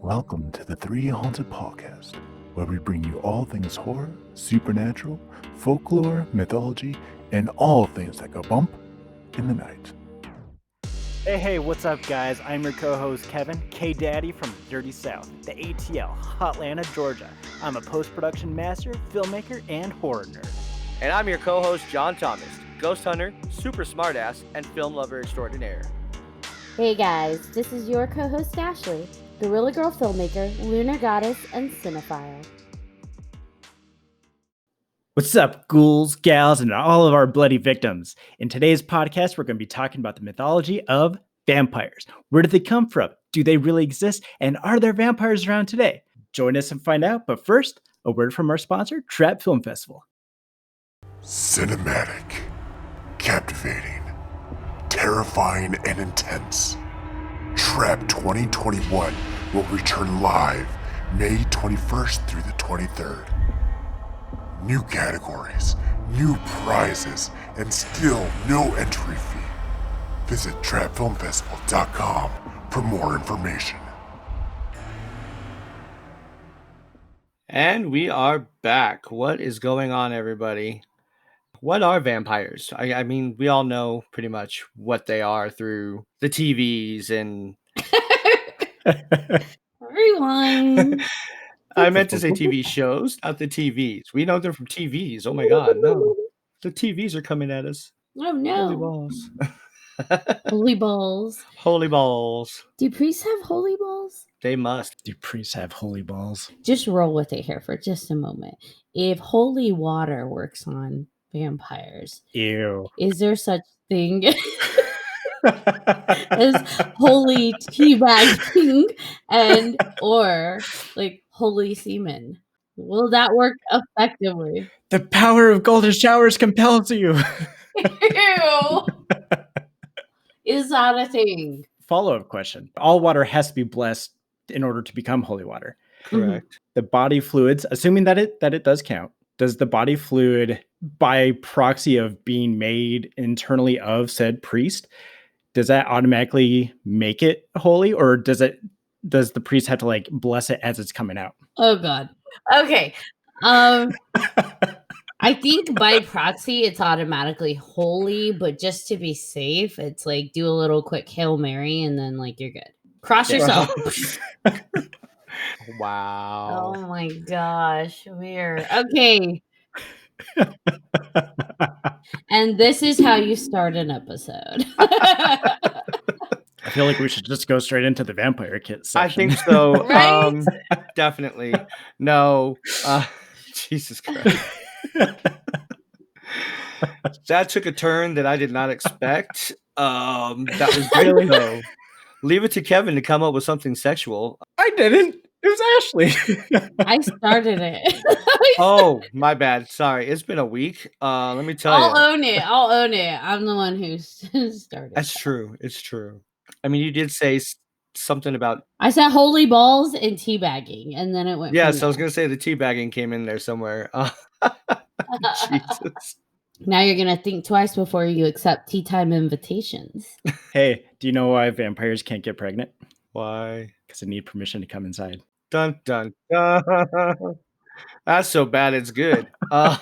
Welcome to the 3Haunted podcast, where we bring you all things horror, supernatural, folklore, mythology, and all things that go bump in the night. Hey, what's up, guys? I'm your co-host, Kevin, K-Daddy from Dirty South, the ATL, Hotlanta, Georgia. I'm a post-production master, filmmaker, and horror nerd. And I'm your co-host, John Thomas, ghost hunter, super smartass, and film lover extraordinaire. Hey guys, this is your co-host Ashley, Gorilla Girl filmmaker, lunar goddess, and cinephile. What's up, ghouls, gals, and all of our bloody victims? In today's podcast, we're going to be talking about the mythology of vampires. Where did they come from? Do they really exist? And are there vampires around today? Join us and find out. But first, a word from our sponsor, Trap Film Festival. Cinematic, captivating, terrifying, and intense. Trap 2021 will return live May 21st through the 23rd. New categories, new prizes, and still no entry fee. Visit trapfilmfestival.com for more information. And we are back. What is going on, everybody? What are vampires? I mean, we all know pretty much what they are through the TVs and... Rewind. I meant to say TV shows, not the TVs. We know them from TVs. Oh my God, no. The TVs are coming at us. Oh no. Holy balls. Holy balls. Holy balls. Do priests have holy balls? They must. Do priests have holy balls? Just roll with it here for just a moment. If holy water works on vampires, Ew. is there such thing as holy teabagging and or like holy semen? Will that work effectively? The power of golden showers compels you. Ew. Is that a thing? Follow-up question. All water has to be blessed in order to become holy water. Correct. The body fluids, assuming that it does count, does the body fluid, by proxy of being made internally of said priest, does that automatically make it holy, or does the priest have to like bless it as it's coming out? Oh God. Okay. I think by proxy it's automatically holy, but just to be safe, it's like do a little quick Hail Mary and then like you're good. Cross yourself. Wow. Oh my gosh. Weird. Okay. And this is how you start an episode. I feel like we should just go straight into the vampire kit section. I think so. Right? Definitely. No. Jesus Christ. That took a turn that I did not expect. That was really though. Leave it to Kevin to come up with something sexual. I didn't. It was Ashley. I started it. Oh, my bad. Sorry. It's been a week. Let me tell I'll you. own it. I'll own it. I'm the one who started. That's true. It's true. I mean, you did say something about... I said holy balls and teabagging, and then it went. Yes, I was going to say the teabagging came in there somewhere. Jesus. Now you're going to think twice before you accept tea time invitations. Hey, do you know why vampires can't get pregnant? Why? Because they need permission to come inside. Dun, dun, dun. That's so bad it's good. I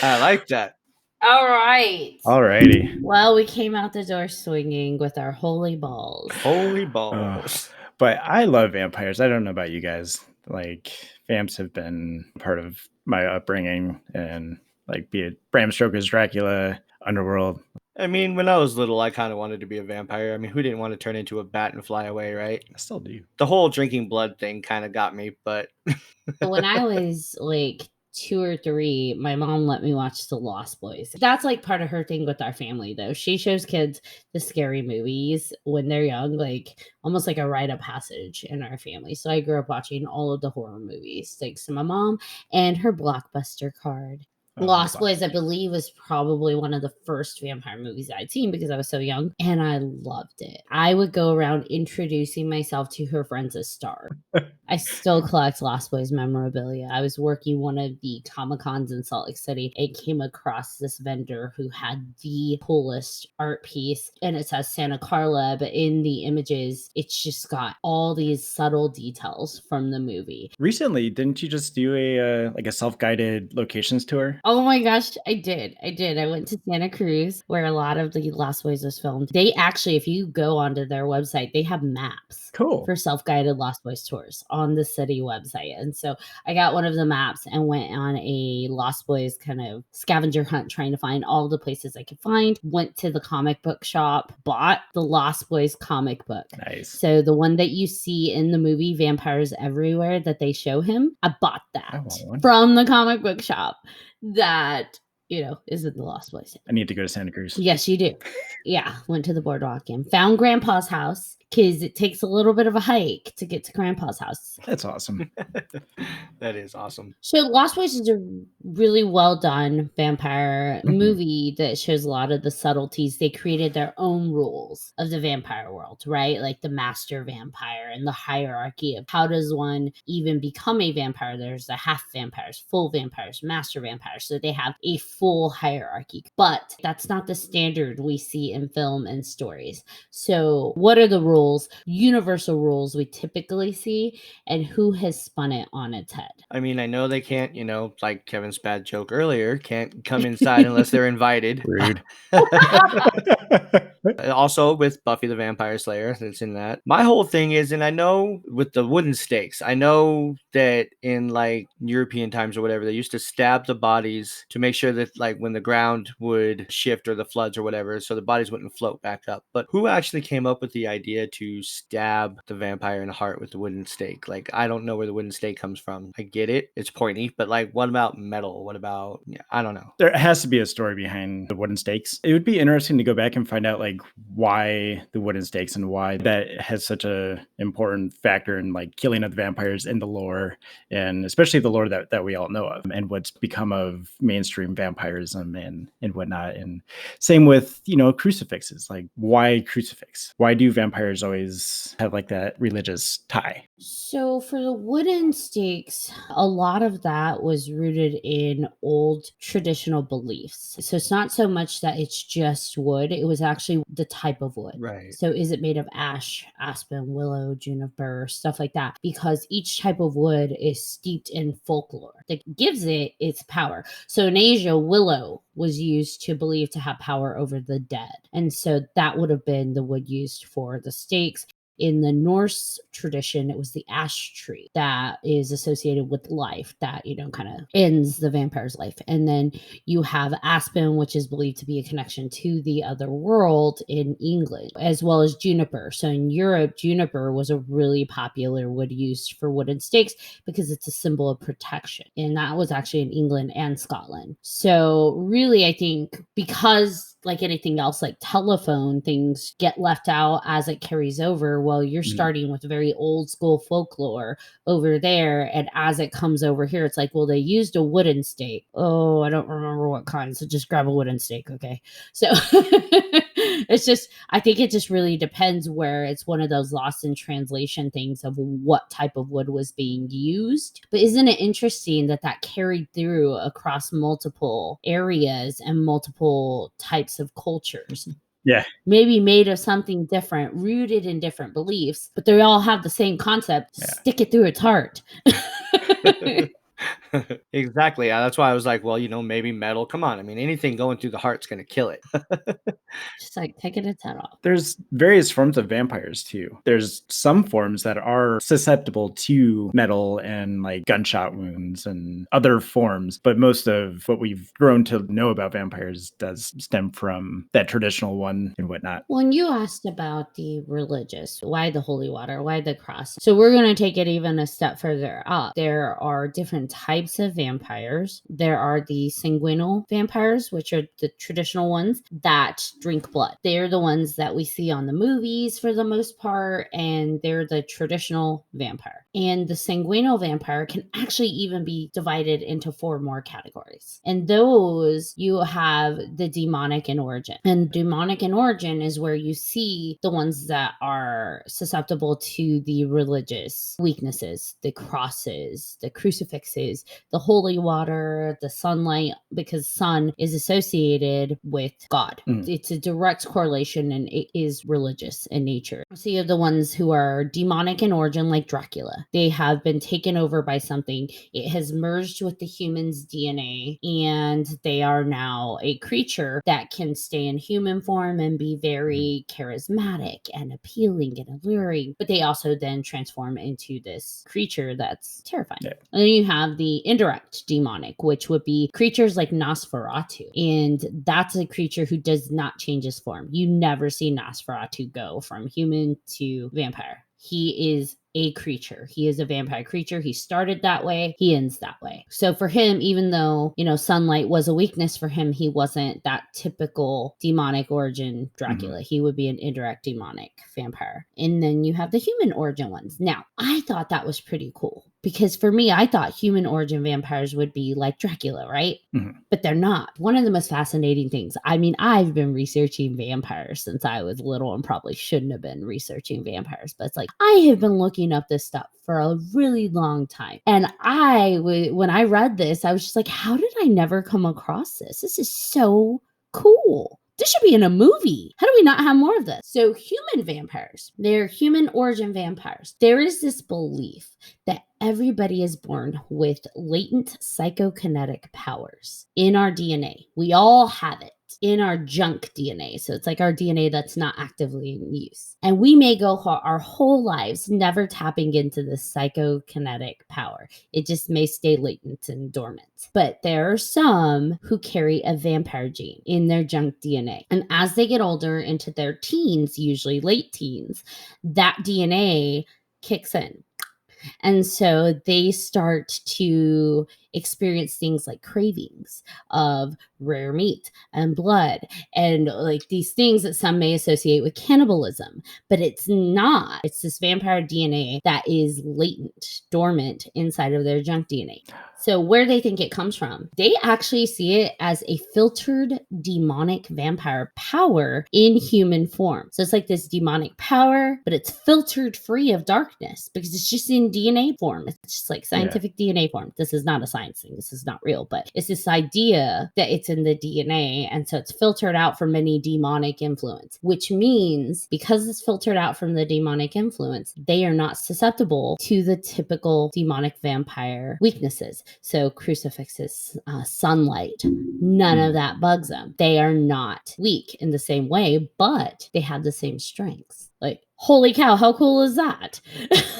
like that. All right. Alrighty. Well, we came out the door swinging with our holy balls. Holy balls. But I love vampires. I don't know about you guys. Like, vamps have been part of my upbringing, and like, be it Bram Stoker's Dracula, Underworld. I mean, when I was little, I kind of wanted to be a vampire. I mean, who didn't want to turn into a bat and fly away, right? I still do. The whole drinking blood thing kind of got me, but... When I was like 2 or 3, my mom let me watch The Lost Boys. That's like part of her thing with our family, though. She shows kids the scary movies when they're young, like almost like a rite of passage in our family. So I grew up watching all of the horror movies thanks to my mom and her Blockbuster card. Lost Boys, I believe, was probably one of the first vampire movies I'd seen because I was so young, and I loved it. I would go around introducing myself to her friends as stars. I still collect Lost Boys memorabilia. I was working one of the Comic-Cons in Salt Lake City and came across this vendor who had the coolest art piece, and it says Santa Carla, but in the images, it's just got all these subtle details from the movie. Recently, didn't you just do a self-guided locations tour? Oh my gosh, I did. I went to Santa Cruz where a lot of the Lost Boys was filmed. They actually, if you go onto their website, they have maps Cool. for self-guided Lost Boys tours on the city website. And so I got one of the maps and went on a Lost Boys kind of scavenger hunt trying to find all the places I could find. Went to the comic book shop, bought the Lost Boys comic book. Nice. So the one that you see in the movie Vampires Everywhere that they show him, I bought I that want one. from the comic book shop that, is in the Lost Boys. I need to go to Santa Cruz. Yes, you do. Yeah, went to the boardwalk and found Grandpa's house because it takes a little bit of a hike to get to Grandpa's house. That's awesome. That is awesome. So Lost Boys is a really well done vampire movie that shows a lot of the subtleties. They created their own rules of the vampire world, right? Like the master vampire and the hierarchy of how does one even become a vampire. There's the half vampires, full vampires, master vampires. So they have a full hierarchy. But that's not the standard we see in film and stories. So what are the rules, universal rules we typically see, and who has spun it on its head? I mean, I know they can't, like Kevin's bad joke earlier, can't come inside unless they're invited. Rude. Also with Buffy the Vampire Slayer, that's in that. My whole thing is, and I know with the wooden stakes, I know that in like European times or whatever, they used to stab the bodies to make sure that like when the ground would shift or the floods or whatever, so the bodies wouldn't float back up. But who actually came up with the idea to stab the vampire in the heart with the wooden stake? Like, I don't know where the wooden stake comes from. I get it. It's pointy, but like, what about metal? What about, I don't know. There has to be a story behind the wooden stakes. It would be interesting to go back and find out like why the wooden stakes and why that has such a important factor in like killing of the vampires in the lore, and especially the lore that we all know of, and what's become of mainstream vampirism and whatnot. And same with, crucifixes. Like, why crucifix? Why do vampires always have like that religious tie? So for the wooden stakes, a lot of that was rooted in old traditional beliefs. So it's not so much that it's just wood, it was actually the type of wood. Right. So is it made of ash, aspen, willow, juniper, stuff like that? Because each type of wood is steeped in folklore that gives it its power. So in Asia, willow was used to believe to have power over the dead. And so that would have been the wood used for the stakes. In the Norse tradition, it was the ash tree that is associated with life that, kind of ends the vampire's life. And then you have aspen, which is believed to be a connection to the other world in England, as well as juniper. So in Europe, juniper was a really popular wood used for wooden stakes because it's a symbol of protection. And that was actually in England and Scotland. So really, I think because like anything else, like telephone, things get left out as it carries over. Well, you're starting with very old school folklore over there. And as it comes over here, it's like, well, they used a wooden stake. Oh, I don't remember what kind. So just grab a wooden stake. Okay. So it's just, I think it just really depends where it's one of those lost in translation things of what type of wood was being used. But isn't it interesting that carried through across multiple areas and multiple types of cultures? Yeah. Maybe made of something different, rooted in different beliefs, but they all have the same concept. Yeah. Stick it through its heart. Exactly. That's why I was like, well, maybe metal. Come on. I mean, anything going through the heart's going to kill it. Just like taking its head off. There's various forms of vampires too. There's some forms that are susceptible to metal and like gunshot wounds and other forms, but most of what we've grown to know about vampires does stem from that traditional one and whatnot. When you asked about the religious, why the holy water, why the cross? So we're going to take it even a step further up. There are different types types of vampires. There are the sanguinal vampires, which are the traditional ones that drink blood. They're the ones that we see on the movies for the most part, and they're the traditional vampire. And the sanguinal vampire can actually even be divided into 4 more categories. And those, you have the demonic in origin. And demonic in origin is where you see the ones that are susceptible to the religious weaknesses, the crosses, the crucifixes, the holy water, the sunlight, because sun is associated with God. It's a direct correlation, and it is religious in nature. So you have the ones who are demonic in origin, like Dracula. They have been taken over by something. It has merged with the human's DNA, and they are now a creature that can stay in human form and be very charismatic and appealing and alluring. But they also then transform into this creature that's terrifying. Yeah. And then you have the indirect demonic, which would be creatures like Nosferatu. And that's a creature who does not change his form. You never see Nosferatu go from human to vampire. He is a creature. He is a vampire creature. He started that way. He ends that way. So for him, even though, sunlight was a weakness for him, he wasn't that typical demonic origin Dracula. He would be an indirect demonic vampire. And then you have the human origin ones. Now, I thought that was pretty cool because for me, I thought human origin vampires would be like Dracula, right? But they're not. One of the most fascinating things, I've been researching vampires since I was little and probably shouldn't have been researching vampires, but it's like, I have been looking up this stuff for a really long time. And when I read this, I was just like, how did I never come across this? This is so cool. This should be in a movie. How do we not have more of this? So human vampires, they're human origin vampires. There is this belief that everybody is born with latent psychokinetic powers in our DNA. We all have it in our junk DNA. So it's like our DNA that's not actively in use. And we may go our whole lives never tapping into this psychokinetic power. It just may stay latent and dormant. But there are some who carry a vampire gene in their junk DNA. And as they get older into their teens, usually late teens, that DNA kicks in. And so they start to experience things like cravings of rare meat and blood and like these things that some may associate with cannibalism, but it's not. It's this vampire DNA that is latent, dormant inside of their junk DNA. So where they think it comes from, they actually see it as a filtered demonic vampire power in human form. So it's like this demonic power, but it's filtered free of darkness because it's just in DNA form. It's just like scientific DNA form. This is not a science thing. This is not real, but it's this idea that it's in the DNA. And so it's filtered out from any demonic influence, which means because it's filtered out from the demonic influence, they are not susceptible to the typical demonic vampire weaknesses. So crucifixes, sunlight, none of that bugs them. They are not weak in the same way, but they have the same strengths. Like, holy cow, how cool is that?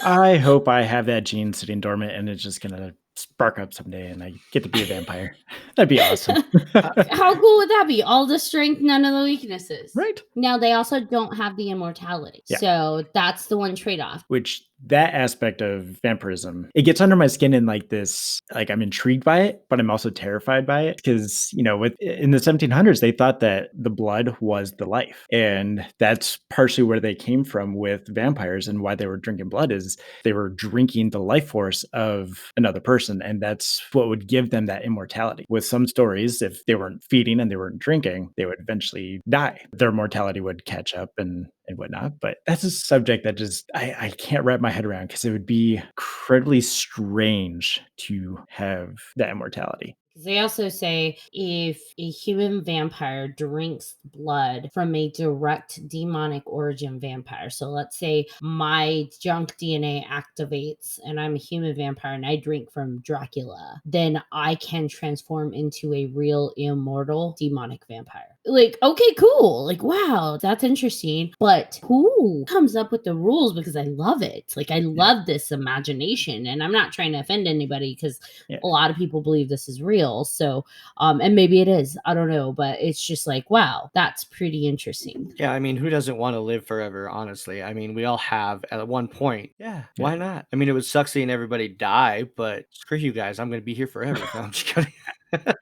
I hope I have that gene sitting dormant and it's just going to spark up someday and I get to be a vampire. That'd be awesome. How cool would that be? All the strength, none of the weaknesses. Right. Now, they also don't have the immortality. Yeah. So that's the one trade-off. Which that aspect of vampirism, it gets under my skin in like this, like I'm intrigued by it, but I'm also terrified by it because, in the 1700s, they thought that the blood was the life. And that's partially where they came from with vampires and why they were drinking blood is they were drinking the life force of another person. And that's what would give them that immortality. With some stories, if they weren't feeding and they weren't drinking, they would eventually die. Their mortality would catch up and whatnot. But that's a subject that just, I can't wrap my head around because it would be incredibly strange to have that immortality. They also say if a human vampire drinks blood from a direct demonic origin vampire, so let's say my junk DNA activates and I'm a human vampire and I drink from Dracula, then I can transform into a real immortal demonic vampire. Like, okay, cool. Like, wow, that's interesting. But who comes up with the rules? Because I love it. Like, I love this imagination. And I'm not trying to offend anybody because Yeah. a lot of people believe this is real. So, and maybe it is. I don't know. But it's just like, wow, that's pretty interesting. Yeah, I mean, who doesn't want to live forever, honestly? I mean, we all have at one point. Yeah, why not? I mean, it would suck seeing everybody die, but screw you guys. I'm going to be here forever. No, I'm just kidding.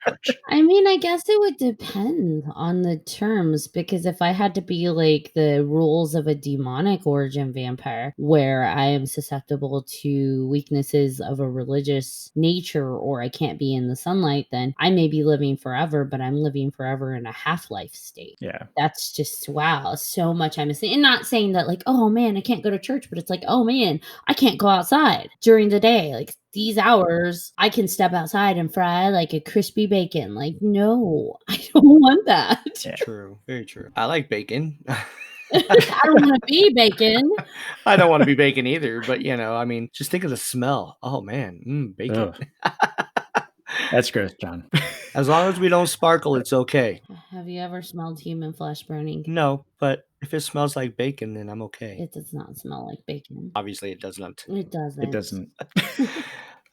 Ouch. I mean, I guess it would depend on the terms because if I had to be like the rules of a demonic origin vampire, where I am susceptible to weaknesses of a religious nature or I can't be in the sunlight, then I may be living forever, but I'm living forever in a half life state. Yeah. That's just wow, so much I'm missing. And not saying that like, oh man, I can't go to church, but it's like, oh man, I can't go outside during the day. Like these hours, I can step outside and fry like a crispy bacon. Like, no, I don't want that. Yeah. True, very true. I like bacon. I don't want to be bacon. I don't want to be bacon either, but I mean, just think of the smell. Oh man, bacon. Ugh. That's gross, John. As long as we don't sparkle, it's okay. Have you ever smelled human flesh burning? No, but if it smells like bacon, then I'm okay. It does not smell like bacon. Obviously, it does not. It doesn't. It doesn't.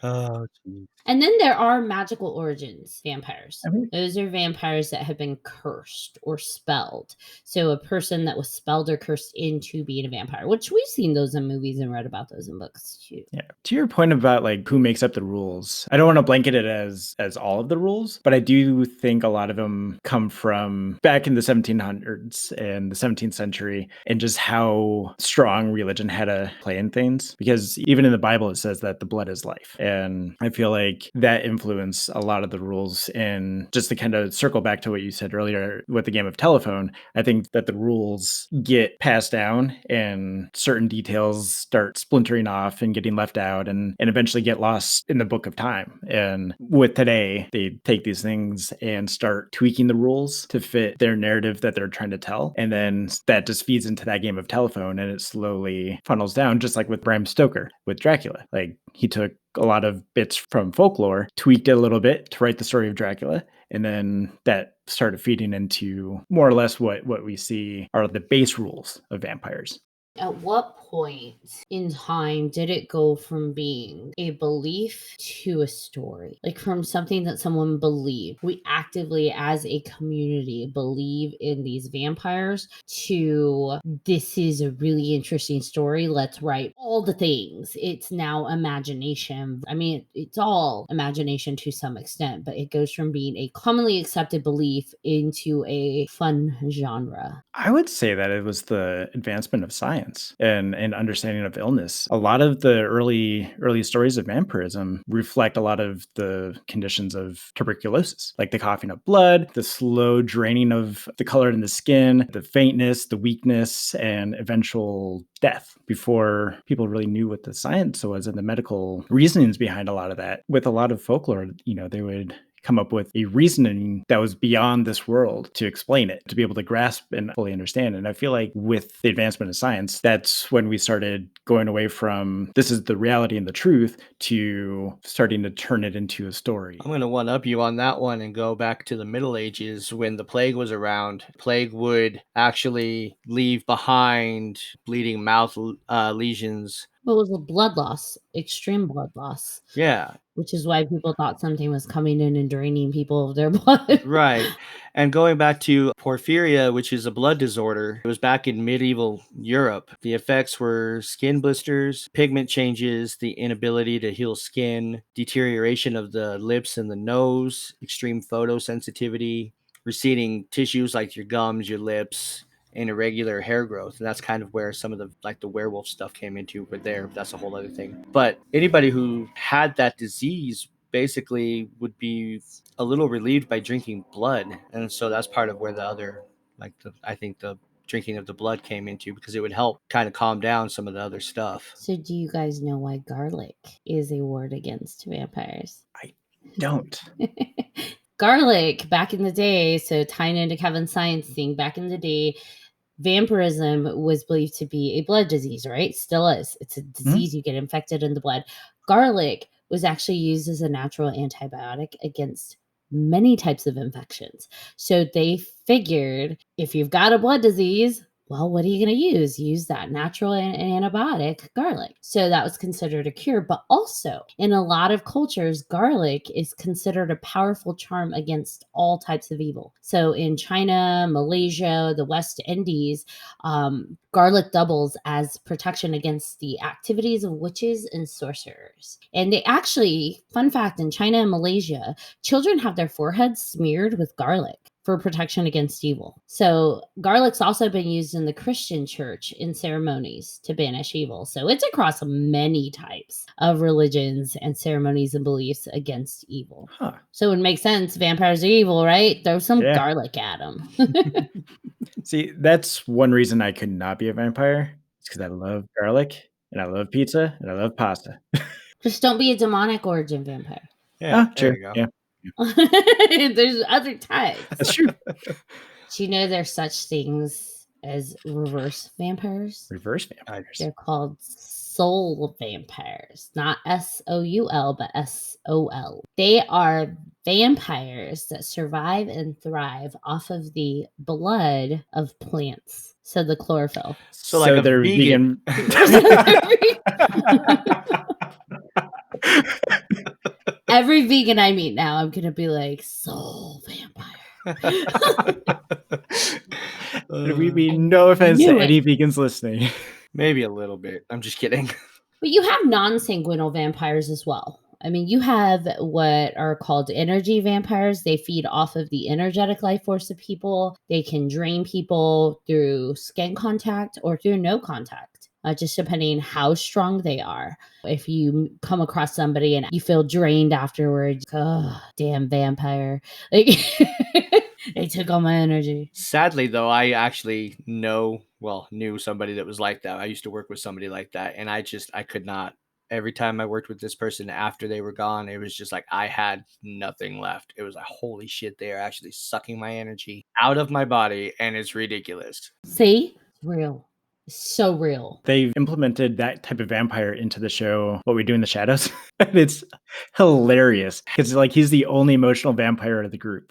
Oh, geez. And then there are magical origins vampires. I mean- Those are vampires that have been cursed or spelled. So a person that was spelled or cursed into being a vampire, which we've seen those in movies and read about those in books too. Yeah. To your point about like who makes up the rules, I don't want to blanket it as all of the rules, but I do think a lot of them come from back in the 1700s and the 17th century and just how strong religion had a play in things. Because even in the Bible, it says that the blood is life. And I feel like that influenced a lot of the rules. And just to kind of circle back to what you said earlier with the game of telephone, I think that the rules get passed down and certain details start splintering off and getting left out and eventually get lost in the book of time. And with today, they take these things and start tweaking the rules to fit their narrative that they're trying to tell. And then that just feeds into that game of telephone and it slowly funnels down, just like with Bram Stoker with Dracula. Like he took a lot of bits from folklore, tweaked it a little bit to write the story of Dracula. And then that started feeding into more or less what we see are the base rules of vampires. At what point in time did it go from being a belief to a story? Like from something that someone believed. We actively, as a community, believe in these vampires to this is a really interesting story. Let's write all the things. It's now imagination. I mean, it's all imagination to some extent, but it goes from being a commonly accepted belief into a fun genre. I would say that it was the advancement of science and understanding of illness. A lot of the early stories of vampirism reflect a lot of the conditions of tuberculosis, like the coughing up blood, the slow draining of the color in the skin, the faintness, the weakness, and eventual death before people really knew what the science was and the medical reasonings behind a lot of that. With a lot of folklore, they would come up with a reasoning that was beyond this world to explain it, to be able to grasp and fully understand. And I feel like with the advancement of science, that's when we started going away from this is the reality and the truth to starting to turn it into a story. I'm going to one up you on that one and go back to the Middle Ages when the plague was around. Plague would actually leave behind bleeding mouth lesions. What was the blood loss? Extreme blood loss. Yeah. Which is why people thought something was coming in and draining people of their blood. Right. And going back to porphyria, which is a blood disorder, it was back in medieval Europe. The effects were skin blisters, pigment changes, the inability to heal skin, deterioration of the lips and the nose, extreme photosensitivity, receding tissues like your gums, your lips, and irregular hair growth. And that's kind of where some of the werewolf stuff came into, but that's a whole other thing. But anybody who had that disease basically would be a little relieved by drinking blood. And so that's part of where I think the drinking of the blood came into, because it would help kind of calm down some of the other stuff. So do you guys know why garlic is a ward against vampires? I don't. Garlic back in the day, so tying into Kevin's science thing, back in the day, vampirism was believed to be a blood disease, right? Still is. It's a disease you get infected in the blood. Garlic was actually used as a natural antibiotic against many types of infections. So they figured if you've got a blood disease, well, what are you going to use? Use that natural antibiotic, garlic. So that was considered a cure. But also, in a lot of cultures, garlic is considered a powerful charm against all types of evil. So in China, Malaysia, the West Indies, garlic doubles as protection against the activities of witches and sorcerers. And they actually, fun fact, in China and Malaysia, children have their foreheads smeared with garlic for protection against evil. So garlic's also been used in the Christian church in ceremonies to banish evil. So it's across many types of religions and ceremonies and beliefs against evil. Huh. So it makes sense. Vampires are evil, right? Throw some Yeah. garlic at them. See, that's one reason I could not be a vampire. It's because I love garlic and I love pizza and I love pasta. Just don't be a demonic origin vampire. Yeah, Oh, there true. you go. Yeah, There's other types. that's true. Do you know there's such things as reverse vampires? Reverse vampires. They're called soul vampires, not SOUL, but SOL. They are vampires that survive and thrive off of the blood of plants. So the chlorophyll. So like a they're vegan. Every vegan I meet now, I'm going to be like, soul vampire. We no offense to knew it. any vegans listening. Maybe a little bit. I'm just kidding. But you have non-sanguinal vampires as well. I mean, you have what are called energy vampires. They feed off of the energetic life force of people. They can drain people through skin contact or through no contact, just depending how strong they are. If you come across somebody and you feel drained afterwards, oh, damn vampire. Like, they took all my energy. Sadly, though, I actually knew somebody that was like that. I used to work with somebody like that, and I could not. Every time I worked with this person after they were gone, it was just like I had nothing left. It was like, holy shit, they are actually sucking my energy out of my body, and it's ridiculous. See? It's real. It's so real. They've implemented that type of vampire into the show, What We Do in the Shadows. And it's hilarious because like he's the only emotional vampire of the group.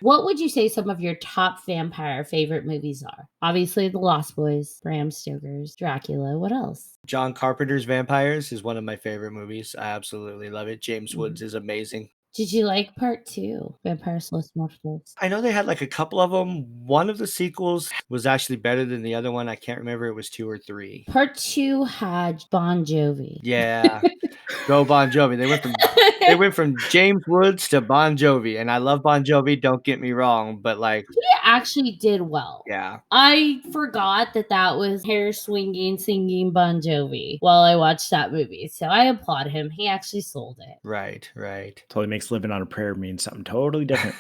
What would you say some of your top vampire favorite movies are? Obviously, The Lost Boys, Bram Stoker's Dracula. What else? John Carpenter's Vampires is one of my favorite movies. I absolutely love it. James Woods is amazing. Did you like part 2, Vampires Los Muertos? I know they had like a couple of them. One of the sequels was actually better than the other one. I can't remember. It was 2 or 3. Part 2 had Bon Jovi. Yeah. Go Bon Jovi. They went from James Woods to Bon Jovi, and I love Bon Jovi, don't get me wrong, but like He actually did well. yeah. I forgot that was hair swinging, singing Bon Jovi while I watched that movie. So I applaud him. He actually sold it. Right. Totally makes living on a prayer mean something totally different.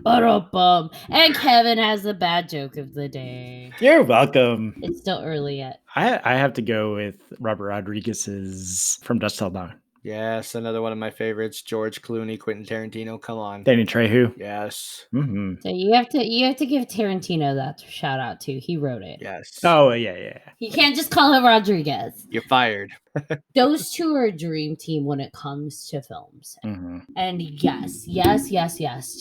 Ba-dum-bum. And Kevin has the bad joke of the day. You're welcome. It's still early yet. I have to go with Robert Rodriguez's From Dusk Till Dawn. Yes, another one of my favorites. George Clooney, Quentin Tarantino. Come on. Danny Trejo. Yes. Mm-hmm. So you have to give Tarantino that shout out too. He wrote it. Yes. Oh yeah. You can't just call him Rodriguez. You're fired. Those two are a dream team when it comes to films. Mm-hmm. And yes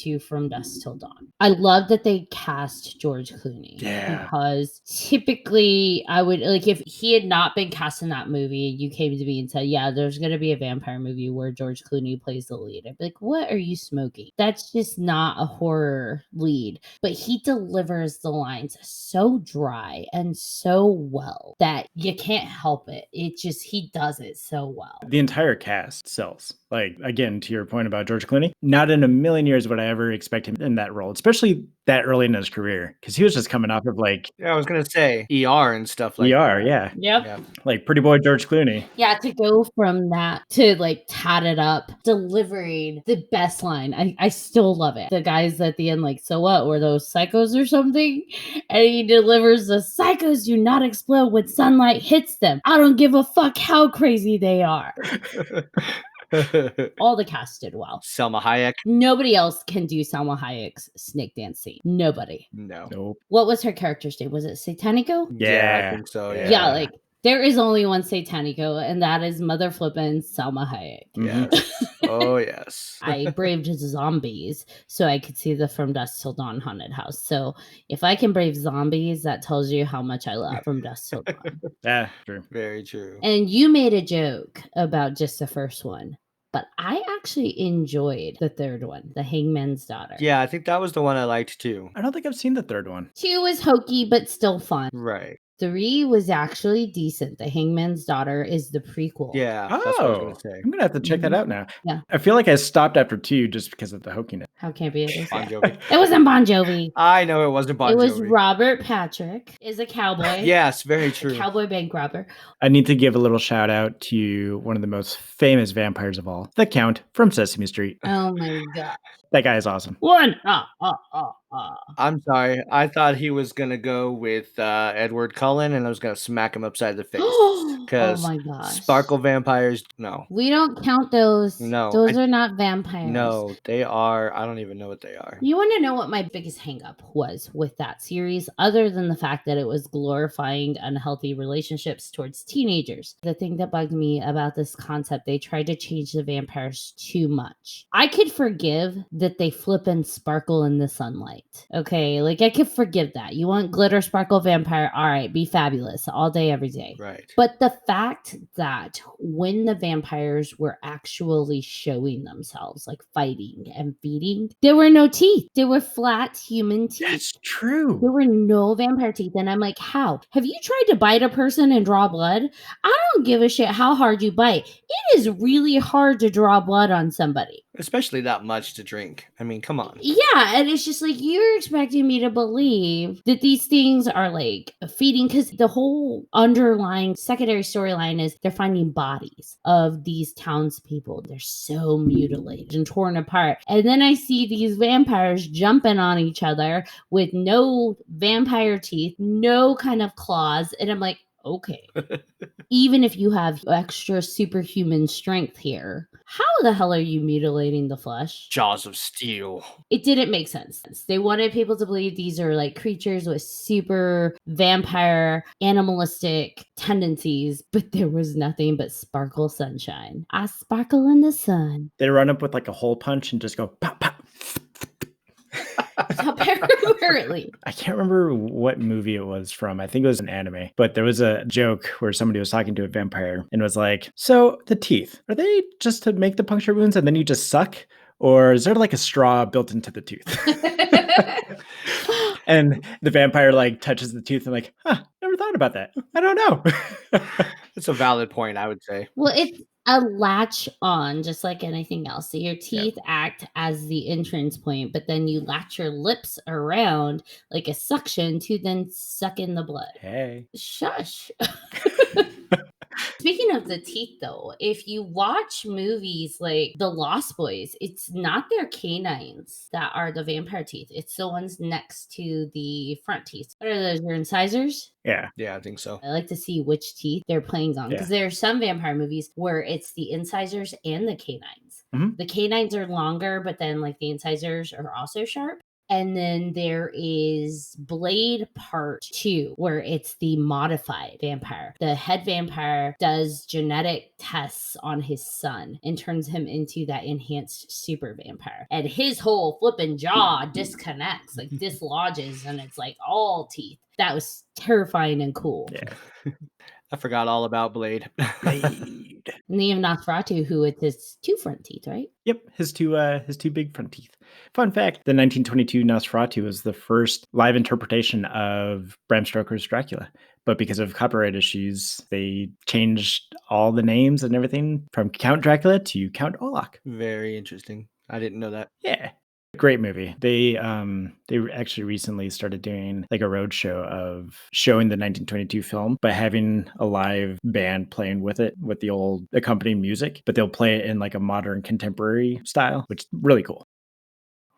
to From Dusk Till Dawn. I love that they cast George Clooney. Yeah. Because typically I would like if he had not been cast in that movie and you came to me and said, yeah, there's gonna be a vampire movie where George Clooney plays the lead. I'd be like, what are you smoking? That's just not a horror lead. But he delivers the lines so dry and so well that you can't help it. He does it so well. The entire cast sells. Like, again, to your point about George Clooney, not in a million years would I ever expect him in that role, especially that early in his career, because he was just coming off of like Yeah, I was gonna say ER and stuff like ER, that. yeah. Yep. Yeah. Like Pretty Boy George Clooney. Yeah, to go from that to like tat it up, delivering the best line. I still love it. The guys at the end, like, so what? Were those psychos or something? And he delivers the psychos do not explode when sunlight hits them. I don't give a fuck how crazy they are. All the cast did well. Selma Hayek. Nobody else can do Salma Hayek's snake dance scene. Nobody. No. Nope. What was her character's name? Was it Satanico? I Yeah. think so. Yeah. Yeah. Yeah, like There is only one Satanico, and that is mother flippin' Salma Hayek. Yes. Oh, yes. I braved zombies so I could see the From Dusk Till Dawn haunted house. So if I can brave zombies, that tells you how much I love From Dusk Till Dawn. Yeah, true. Very true. And you made a joke about just the first one, but I actually enjoyed the third one, The Hangman's Daughter. Yeah, I think that was the one I liked too. I don't think I've seen the third one. 2 was hokey, but still fun. Right. 3 was actually decent. The Hangman's Daughter is the prequel. Yeah, that's what I was going to say. I'm gonna have to check that Mhm. out now. Yeah. I feel like I stopped after 2 just because of the hokiness. How campy it is. Bon Jovi. It wasn't Bon Jovi. I know it wasn't Bon It was Jovi. Robert Patrick is a cowboy. Yes, very A true. cowboy bank robber. I need to give a little shout out to one of the most famous vampires of all, the Count from Sesame Street. Oh my god. That guy is awesome. One. I'm sorry. I thought he was going to go with Edward Cullen and I was going to smack him upside the face. Oh Because my gosh. sparkle vampires, no. We don't count those. No, Those are not vampires. No, they are. I don't even know what they are. You want to know what my biggest hangup was with that series, other than the fact that it was glorifying unhealthy relationships towards teenagers? The thing that bugged me about this concept, they tried to change the vampires too much. I could forgive that they flip and sparkle in the sunlight. Okay, like I could forgive that. You want glitter sparkle vampire? All right, be fabulous all day, every day. Right. But the fact that when the vampires were actually showing themselves, like fighting and feeding, there were no teeth. There were flat human teeth. That's true. There were no vampire teeth. And I'm like, how? Have you tried to bite a person and draw blood? I don't give a shit how hard you bite. It is really hard to draw blood on somebody. Especially that much to drink. I mean, come on. Yeah, and it's just like you're expecting me to believe that these things are like feeding, because the whole underlying secondary storyline is they're finding bodies of these townspeople. They're so mutilated and torn apart. And then I see these vampires jumping on each other with no vampire teeth, no kind of claws. And I'm like, okay. Even if you have extra superhuman strength here, how the hell are you mutilating the flesh? Jaws of steel. It didn't make sense. They wanted people to believe these are like creatures with super vampire animalistic tendencies, but there was nothing but sparkle sunshine. I sparkle in the sun. They run up with like a hole punch and just go pop, pop. Apparently. I can't remember what movie it was from. I think it was an anime, but there was a joke where somebody was talking to a vampire and was like, so the teeth, are they just to make the puncture wounds and then you just suck? Or is there like a straw built into the tooth? And the vampire like touches the tooth and like, never thought about that. I don't know. It's a valid point, I would say. Well, it's a latch on, just like anything else. So your teeth act as the entrance point, but then you latch your lips around like a suction to then suck in the blood. Hey. Shush. Speaking of the teeth, though, if you watch movies like The Lost Boys, it's not their canines that are the vampire teeth. It's the ones next to the front teeth. What are those? Your incisors? Yeah. Yeah, I think so. I like to see which teeth they're playing on, because there are some vampire movies where it's the incisors and the canines. Mhm. The canines are longer, but then like the incisors are also sharp. And then there is Blade Part 2, where it's the modified vampire. The head vampire does genetic tests on his son and turns him into that enhanced super vampire. And his whole flipping jaw disconnects, like dislodges, and it's like all teeth. That was terrifying and cool. Yeah. I forgot all about Blade. Blade. And then you have Nosferatu, who with his 2 front teeth, right? Yep, his two big front teeth. Fun fact, the 1922 Nosferatu was the first live interpretation of Bram Stoker's Dracula. But because of copyright issues, they changed all the names and everything from Count Dracula to Count Olaf. Very interesting. I didn't know that. Yeah. Great movie. They actually recently started doing like a road show of showing the 1922 film, but having a live band playing with it with the old accompanying music, but they'll play it in like a modern contemporary style, which is really cool.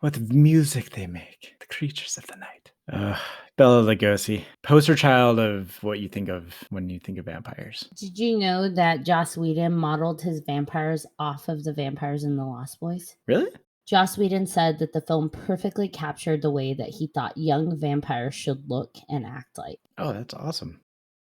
What the music they make, the creatures of the night. Bela Lugosi, poster child of what you think of when you think of vampires. Did you know that Joss Whedon modeled his vampires off of the vampires in The Lost Boys? Really? Joss Whedon said that the film perfectly captured the way that he thought young vampires should look and act like. Oh, that's awesome.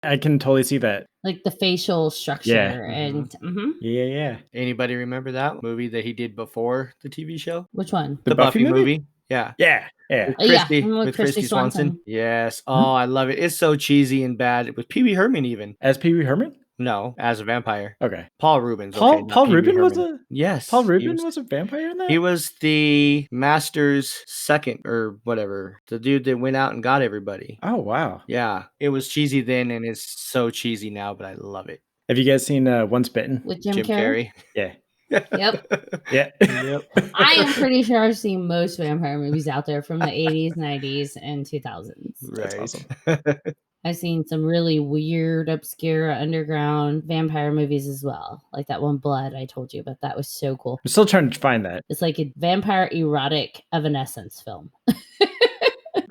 I can totally see that. Like the facial structure and Yeah. Anybody remember that movie that he did before the TV show? Which one? The Buffy movie? Yeah. Yeah. With Yeah, Christy, with Christy Swanson. Yes. Oh, I love it. It's so cheesy and bad. With Pee Wee Herman even. As Pee Wee Herman? No, as a vampire. Okay. Paul Rubens. Okay, not Paul Pee Wee Rubin was Herman. a Yes. Paul he Rubin was a vampire in that? He was the master's second or whatever. The dude that went out and got everybody. Oh wow. Yeah. It was cheesy then and it's so cheesy now, but I love it. Have you guys seen Once Bitten? With Jim Carrey? Yeah. Yep. Yeah. Yep. I am pretty sure I've seen most vampire movies out there from the 80s, 90s, and 2000s. That's Right. awesome. I've seen some really weird, obscure, underground vampire movies as well. Like that one Blood I told you about. That was so cool. I'm still trying to find that. It's like a vampire erotic Evanescence film.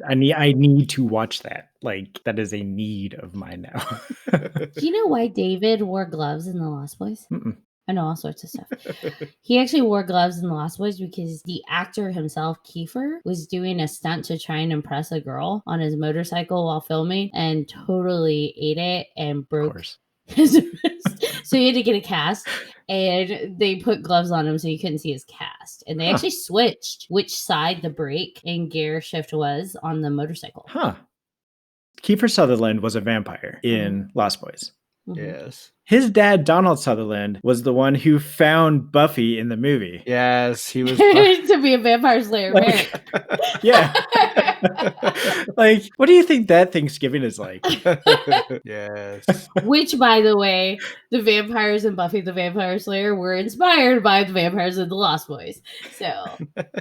I need to watch that. Like that is a need of mine now. Do you know why David wore gloves in The Lost Boys? Mm-mm. I know all sorts of stuff. He actually wore gloves in The Lost Boys because the actor himself, Kiefer, was doing a stunt to try and impress a girl on his motorcycle while filming and totally ate it and Of broke course. his wrist. So he had to get a cast and they put gloves on him so you couldn't see his cast. And they actually switched which side the brake and gear shift was on the motorcycle. Huh. Kiefer Sutherland was a vampire in Lost Boys. Mhm. Yes. His dad, Donald Sutherland, was the one who found Buffy in the movie. Yes. He was. To be a vampire slayer. Like, yeah. Like, what do you think that Thanksgiving is like? Yes. Which, by the way, the vampires in Buffy the Vampire Slayer were inspired by the vampires in the Lost Boys. So,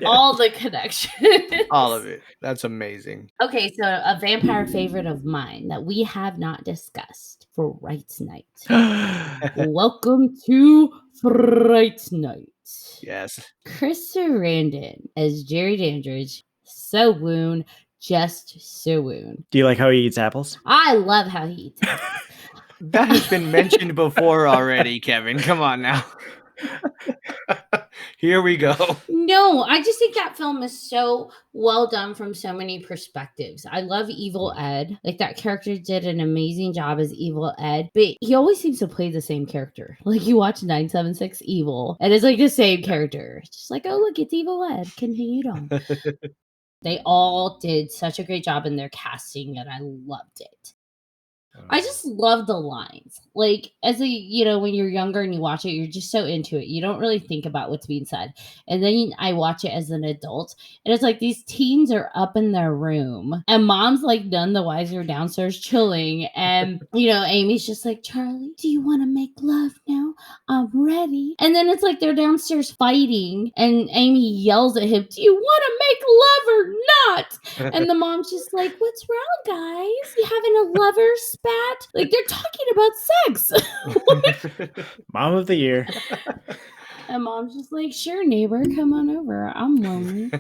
all the connections. All of it. That's amazing. Okay, so a vampire favorite of mine that we have not discussed for Rights Night. Welcome to Fright Night. Yes. Chris Sarandon as Jerry Dandridge. So woon. Just so woon. Do you like how he eats apples? I love how he eats apples. That has been mentioned before already, Kevin. Come on now. Here we go. No, I just think that film is so well done from so many perspectives. I love Evil Ed. Like that character did an amazing job as Evil Ed, but he always seems to play the same character. Like you watch 976 Evil, and it's like the same character. It's just like, oh look, it's Evil Ed. Continued on. They all did such a great job in their casting, and I loved it. I just love the lines. Like as a, when you're younger and you watch it, you're just so into it. You don't really think about what's being said. And then I watch it as an adult and it's like these teens are up in their room and mom's like none the wiser downstairs chilling. And, Amy's just like, Charlie, do you want to make love now? I'm ready. And then it's like they're downstairs fighting and Amy yells at him, do you want to make love or not? And the mom's just like, what's wrong, guys? You having a lover spat? Like they're talking about sex. Mom of the year. And mom's just like, sure, neighbor, come on over. I'm lonely.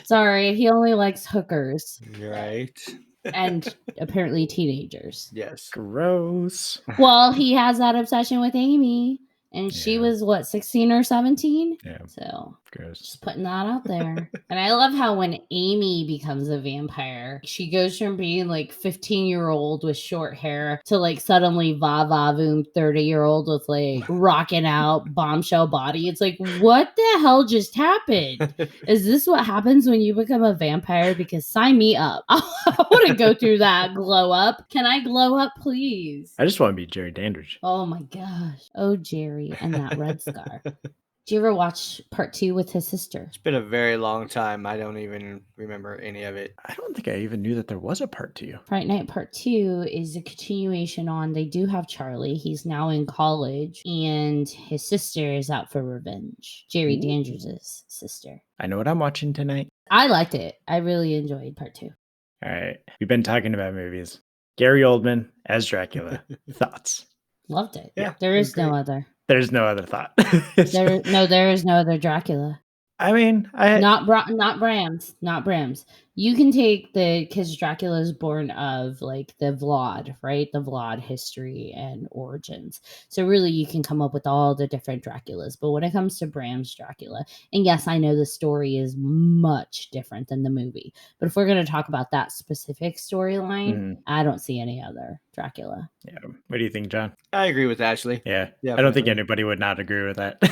Sorry, he only likes hookers. Right. And apparently teenagers. Yes. Gross. Well, he has that obsession with Amy. And she Yeah. was, what, 16 or 17? Yeah. So, Gross. just putting that out there. And I love how when Amy becomes a vampire, she goes from being like 15-year-old with short hair to like suddenly va-va-voom 30-year-old with like rocking out bombshell body. It's like, what the hell just happened? Is this what happens when you become a vampire? Because sign me up. I want to go through that glow up. Can I glow up, please? I just want to be Jerry Dandridge. Oh my gosh. Oh, Jerry and that red scar. Do you ever watch part 2 with his sister? It's been a very long time. I don't even remember any of it. I don't think I even knew that there was a part 2. Fright Night Part 2 is a continuation on. They do have Charlie. He's now in college, and his sister is out for revenge. Jerry Dandridge's sister. I know what I'm watching tonight. I liked it. I really enjoyed Part 2. All right. We've been talking about movies. Gary Oldman as Dracula. Thoughts? Loved it. Yeah, There it is was no great. other. There's no other thought. There is no other Dracula. I mean, Not Brams. You can take because Dracula is born of like the Vlad, right? The Vlad history and origins. So really, you can come up with all the different Draculas. But when it comes to Bram's Dracula, and yes, I know the story is much different than the movie. But if we're going to talk about that specific storyline, I don't see any other Dracula. Yeah. What do you think, John? I agree with Ashley. Yeah. Yeah, I don't think definitely. anybody would not agree with that.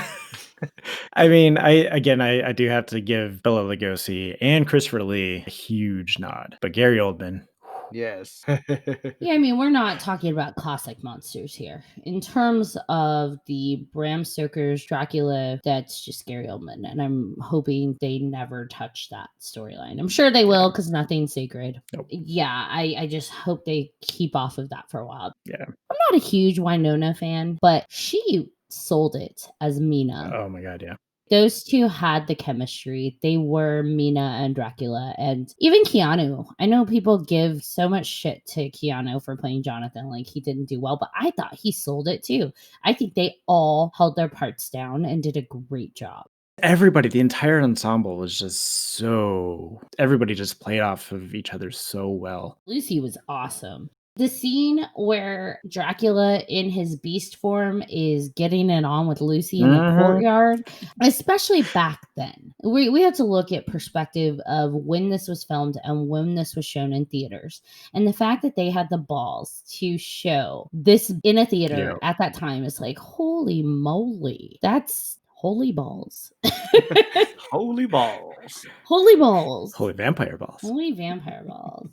I mean, I do have to give Bela Lugosi and Christopher Lee a huge nod, but Gary Oldman. Yes. Yeah, I mean, we're not talking about classic monsters here. In terms of the Bram Stoker's Dracula, that's just Gary Oldman, and I'm hoping they never touch that storyline. I'm sure they will because nothing's sacred. Nope. Yeah, I just hope they keep off of that for a while. Yeah. I'm not a huge Winona fan, but she sold it as Mina. Oh my God, yeah. Those two had the chemistry. They were Mina and Dracula, and even Keanu. I know people give so much shit to Keanu for playing Jonathan, like he didn't do well, but I thought he sold it too. I think they all held their parts down and did a great job. Everybody, the entire ensemble was just everybody just played off of each other so well. Lucy was awesome. The scene where Dracula in his beast form is getting it on with Lucy in the courtyard, especially back then. We had to look at perspective of when this was filmed and when this was shown in theaters. And the fact that they had the balls to show this in a theater at that time is like, holy moly. That's holy balls. Holy balls. Holy balls. Holy vampire balls. Holy vampire balls.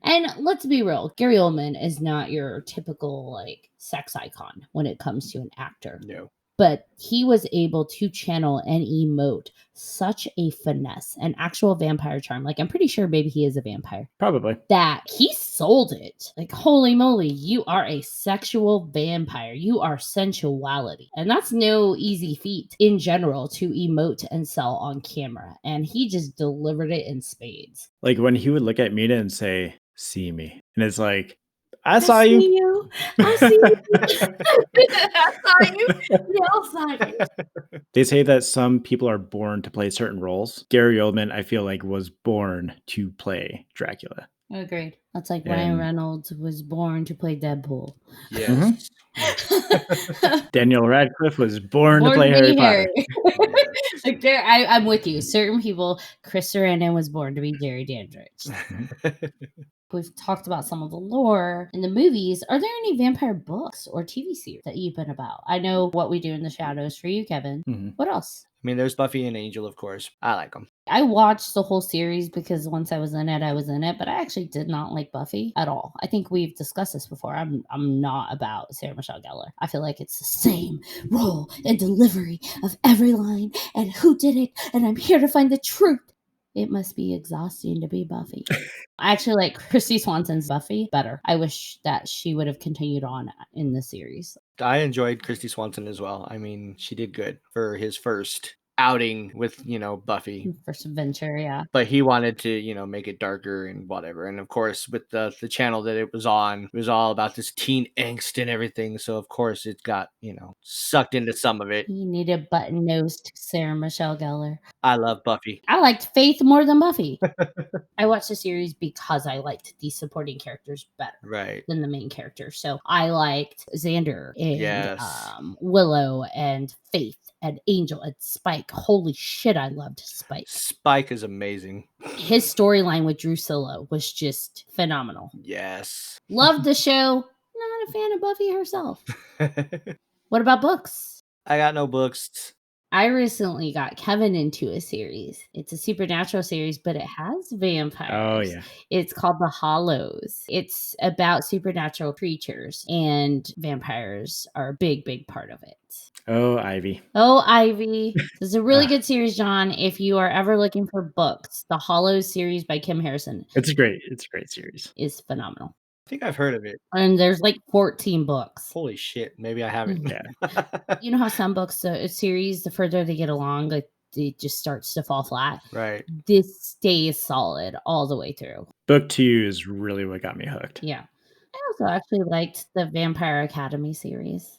And let's be real, Gary Oldman is not your typical like sex icon when it comes to an actor. No. But he was able to channel and emote such a finesse, an actual vampire charm. Like, I'm pretty sure maybe he is a vampire. Probably. That he sold it. Like, holy moly, you are a sexual vampire. You are sensuality. And that's no easy feat in general to emote and sell on camera. And he just delivered it in spades. Like when he would look at Mina and say, "See me." And it's like, I saw you. I see you. I saw you. We all saw you. They say that some people are born to play certain roles. Gary Oldman, I feel like, was born to play Dracula. Agreed. That's like Ryan Reynolds was born to play Deadpool. Yes. Daniel Radcliffe was born to play Harry Potter. Like I'm with you. Certain people, Chris Sarandon was born to be Jerry Dandridge. We've talked about some of the lore in the movies. Are there any vampire books or TV series that you've been about? I know What We Do in the Shadows for you, Kevin. What else? I mean, there's Buffy and Angel, of course. I like them. I watched the whole series because once I was in it, but I actually did not like Buffy at all. I think we've discussed this before. I'm not about Sarah Michelle Gellar. I feel like it's the same role and delivery of every line and who did it, and I'm here to find the truth. It must be exhausting to be Buffy. I actually like Christy Swanson's Buffy better. I wish that she would have continued on in the series. I enjoyed Christy Swanson as well. I mean, she did good for his first outing with, Buffy. First adventure, yeah. But he wanted to, make it darker and whatever. And of course, with the channel that it was on, it was all about this teen angst and everything. So of course it got, sucked into some of it. He needed button-nosed Sarah Michelle Gellar. I love Buffy. I liked Faith more than Buffy. I watched the series because I liked the supporting characters better than the main character. So I liked Xander and Willow and Faith and Angel and Spike. Holy shit, I loved Spike. Spike is amazing. His storyline with Drusilla was just phenomenal. Yes. Loved the show. Not a fan of Buffy herself. What about books? I got no books. I recently got Kevin into a series. It's a supernatural series, but it has vampires. Oh, yeah. It's called The Hollows. It's about supernatural creatures, and vampires are a big, big part of it. Oh, Ivy. Oh, Ivy. This is a really good series, John. If you are ever looking for books, The Hollows series by Kim Harrison. It's a great series. Is phenomenal. I think I've heard of it. And there's like 14 books. Holy shit. Maybe I haven't. Yeah. You know how some books, a series, the further they get along, like it just starts to fall flat. Right. This stays solid all the way through. Book 2 is really what got me hooked. Yeah. I also actually liked the Vampire Academy series.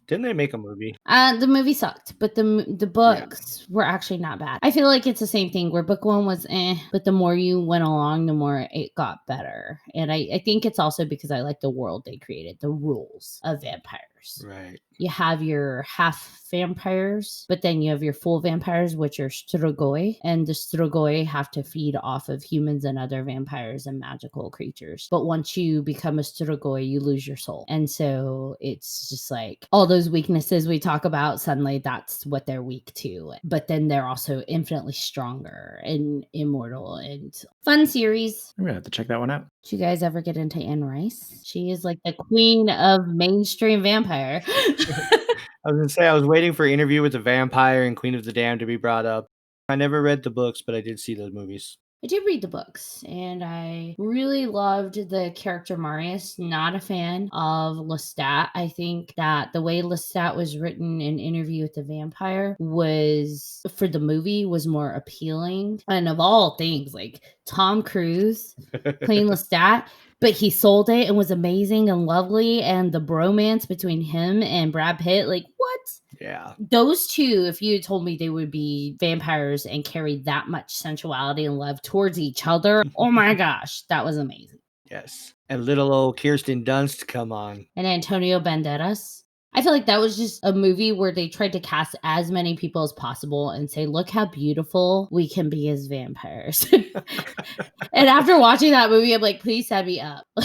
Didn't they make a movie? The movie sucked, but the books were actually not bad. I feel like it's the same thing where book 1 was but the more you went along, the more it got better. And I think it's also because I like the world they created, the rules of vampires. Right. You have your half vampires, but then you have your full vampires, which are strigoi. And the strigoi have to feed off of humans and other vampires and magical creatures. But once you become a strigoi, you lose your soul. And so it's just like all those weaknesses we talk about, suddenly that's what they're weak to. But then they're also infinitely stronger and immortal and fun series. I'm gonna have to check that one out. Did you guys ever get into Anne Rice? She is like the queen of mainstream vampire. I was gonna say I was waiting for Interview with the Vampire and Queen of the Damned to be brought up. I never read the books, but I did see those movies. I did read the books, and I really loved the character Marius. Not a fan of Lestat. I think that the way Lestat was written in Interview with the Vampire was, for the movie, was more appealing. And of all things, like Tom Cruise playing Lestat, but he sold it and was amazing and lovely. And the bromance between him and Brad Pitt, like, what? Yeah. Those two, if you had told me they would be vampires and carry that much sensuality and love towards each other, oh my gosh, that was amazing. Yes. And little old Kirsten Dunst, come on. And Antonio Banderas. I feel like that was just a movie where they tried to cast as many people as possible and say, look how beautiful we can be as vampires. And after watching that movie, I'm like, please set me up. All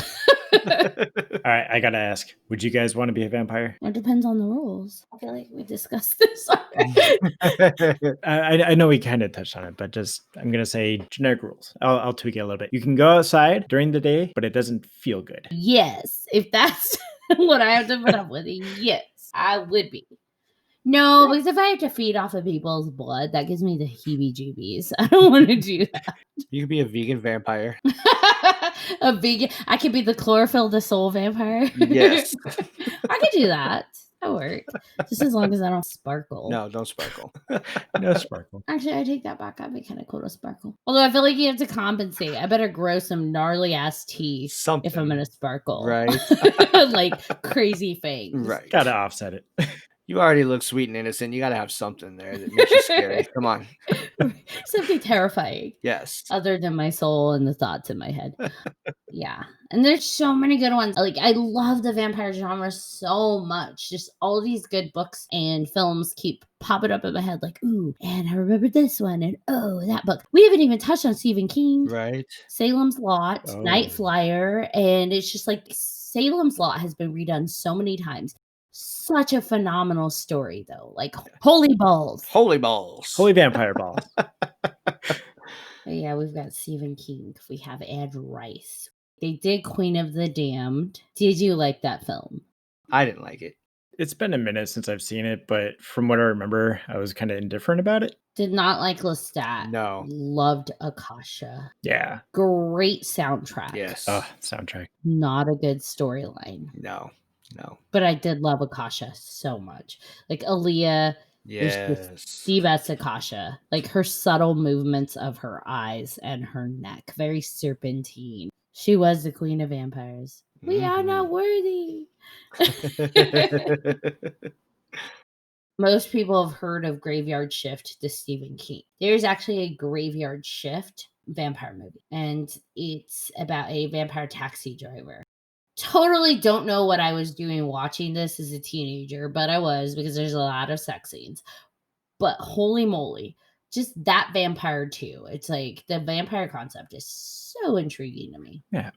right, I gotta ask, would you guys want to be a vampire? It depends on the rules. I feel like we discussed this already. I know we kind of touched on it, but just I'm gonna say generic rules. I'll tweak it a little bit. You can go outside during the day, but it doesn't feel good. Yes, if that's what I have to put up with, yes, I would be. No, because if I have to feed off of people's blood, that gives me the heebie-jeebies. I don't want to do that. You could be a vegan vampire. A vegan. I could be the chlorophyll the soul vampire. Yes. I could do that. That work. Just as long as I don't sparkle. No, don't sparkle. No sparkle. Actually, I take that back. I'd be kind of cool to sparkle. Although I feel like you have to compensate. I better grow some gnarly ass teeth Something. if I'm gonna sparkle. Right. Like crazy fangs. Right. Gotta offset it. You already look sweet and innocent. You got to have something there that makes you scary. Come on. Something terrifying. Yes. Other than my soul and the thoughts in my head. Yeah. And there's so many good ones. Like, I love the vampire genre so much. Just all these good books and films keep popping up in my head. Like, ooh, and I remember this one. And oh, that book. We haven't even touched on Stephen King. Right. Salem's Lot, Oh. Night Flyer. And it's just like Salem's Lot has been redone so many times. Such a phenomenal story, though. Like, holy balls. Holy balls. Holy vampire balls. Yeah, we've got Stephen King. We have Anne Rice. They did Queen of the Damned. Did you like that film? I didn't like it. It's been a minute since I've seen it, but from what I remember, I was kind of indifferent about it. Did not like Lestat. No. Loved Akasha. Yeah. Great soundtrack. Yes. Soundtrack. Not a good storyline. No. No. But I did love Akasha so much. Like Aaliyah Yes. the best Akasha. Like her subtle movements of her eyes and her neck. Very serpentine. She was the queen of vampires. We are not worthy. Most people have heard of Graveyard Shift, the Stephen King. There's actually a Graveyard Shift vampire movie, and it's about a vampire taxi driver. Totally don't know what I was doing watching this as a teenager, but I was, because there's a lot of sex scenes. But holy moly, just that vampire too. It's like the vampire concept is so intriguing to me. Yeah.